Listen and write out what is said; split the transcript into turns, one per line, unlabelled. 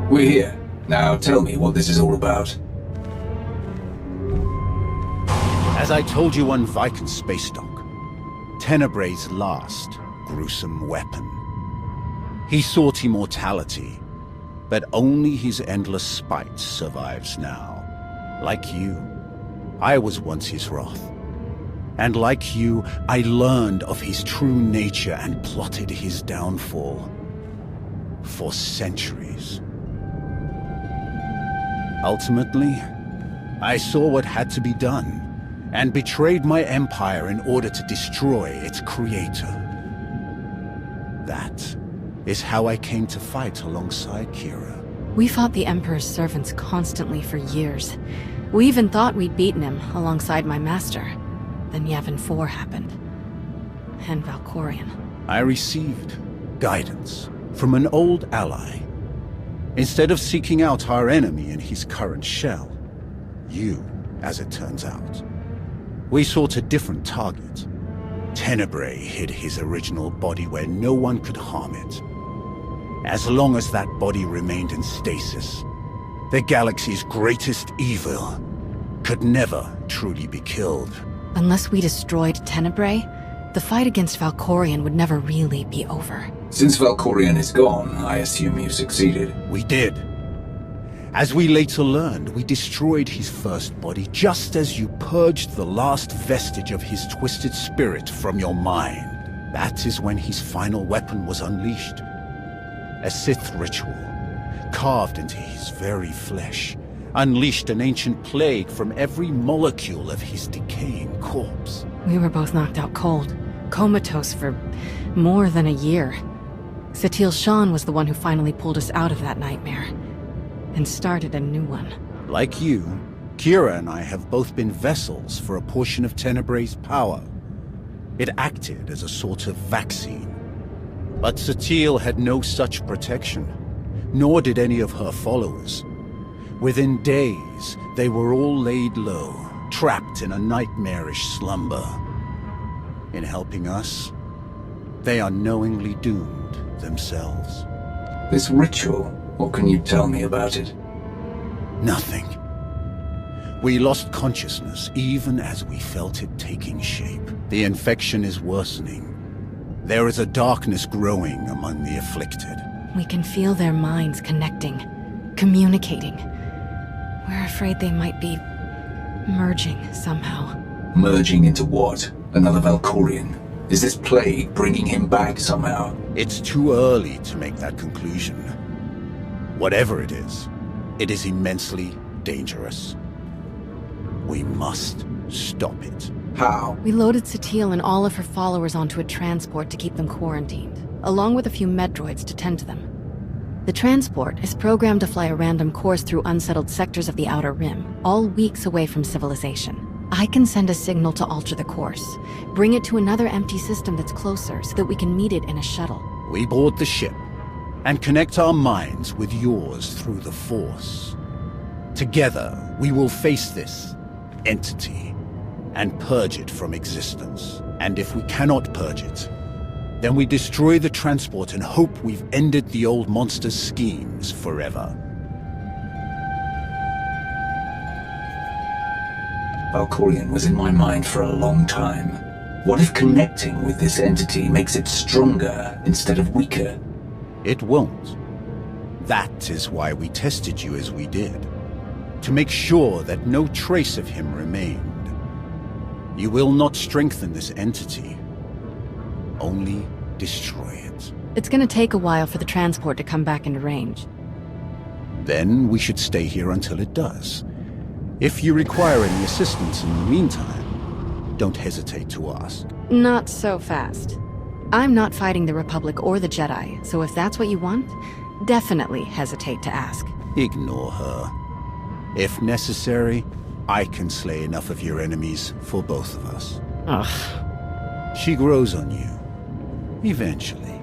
We're here. Now tell me what this is all about.
As I told you on Viking Space Dock, Tenebrae's last gruesome weapon. He sought immortality, but only his endless spite survives now. Like you, I was once his wrath. And like you, I learned of his true nature and plotted his downfall. For centuries. Ultimately, I saw what had to be done, and betrayed my empire in order to destroy its creator. That is how I came to fight alongside Kira.
We fought the Emperor's servants constantly for years. We even thought we'd beaten him alongside my master. Then Yavin 4 happened. And Valkorion.
I received guidance from an old ally. Instead of seeking out our enemy in his current shell, you, as it turns out, we sought a different target. Tenebrae hid his original body where no one could harm it. As long as that body remained in stasis, the galaxy's greatest evil could never truly be killed.
Unless we destroyed Tenebrae, the fight against Valkorion would never really be over.
Since Valkorion is gone, I assume you succeeded.
We did. As we later learned, we destroyed his first body just as you purged the last vestige of his twisted spirit from your mind. That is when his final weapon was unleashed. A Sith ritual, carved into his very flesh, unleashed an ancient plague from every molecule of his decaying corpse.
We were both knocked out cold, comatose for more than a year. Satil Shan was the one who finally pulled us out of that nightmare, and started a new one.
Like you, Kira and I have both been vessels for a portion of Tenebrae's power. It acted as a sort of vaccine. But Satil had no such protection, nor did any of her followers. Within days, they were all laid low, trapped in a nightmarish slumber. In helping us, they are knowingly doomed themselves.
This ritual, what can you tell me about it?
Nothing. We lost consciousness even as we felt it taking shape. The infection is worsening. There is a darkness growing among the afflicted.
We can feel their minds connecting, communicating. We're afraid they might be merging somehow.
Merging into what? Another Valkorion? Is this plague bringing him back somehow?
It's too early to make that conclusion. Whatever it is immensely dangerous. We must stop it.
How?
We loaded Satil and all of her followers onto a transport to keep them quarantined, along with a few medroids to tend to them. The transport is programmed to fly a random course through unsettled sectors of the Outer Rim, all weeks away from civilization. I can send a signal to alter the course, bring it to another empty system that's closer so that we can meet it in a shuttle.
We board the ship and connect our minds with yours through the Force. Together, we will face this entity and purge it from existence. And if we cannot purge it, then we destroy the transport and hope we've ended the old monster's schemes forever.
Valkorion was in my mind for a long time. What if connecting with this entity makes it stronger instead of weaker?
It won't. That is why we tested you as we did. To make sure that no trace of him remained. You will not strengthen this entity. Only destroy it.
It's gonna take a while for the transport to come back into range.
Then we should stay here until it does. If you require any assistance in the meantime, don't hesitate to ask.
Not so fast. I'm not fighting the Republic or the Jedi, so if that's what you want, definitely hesitate to ask.
Ignore her. If necessary, I can slay enough of your enemies for both of us.
Ugh.
She grows on you. Eventually.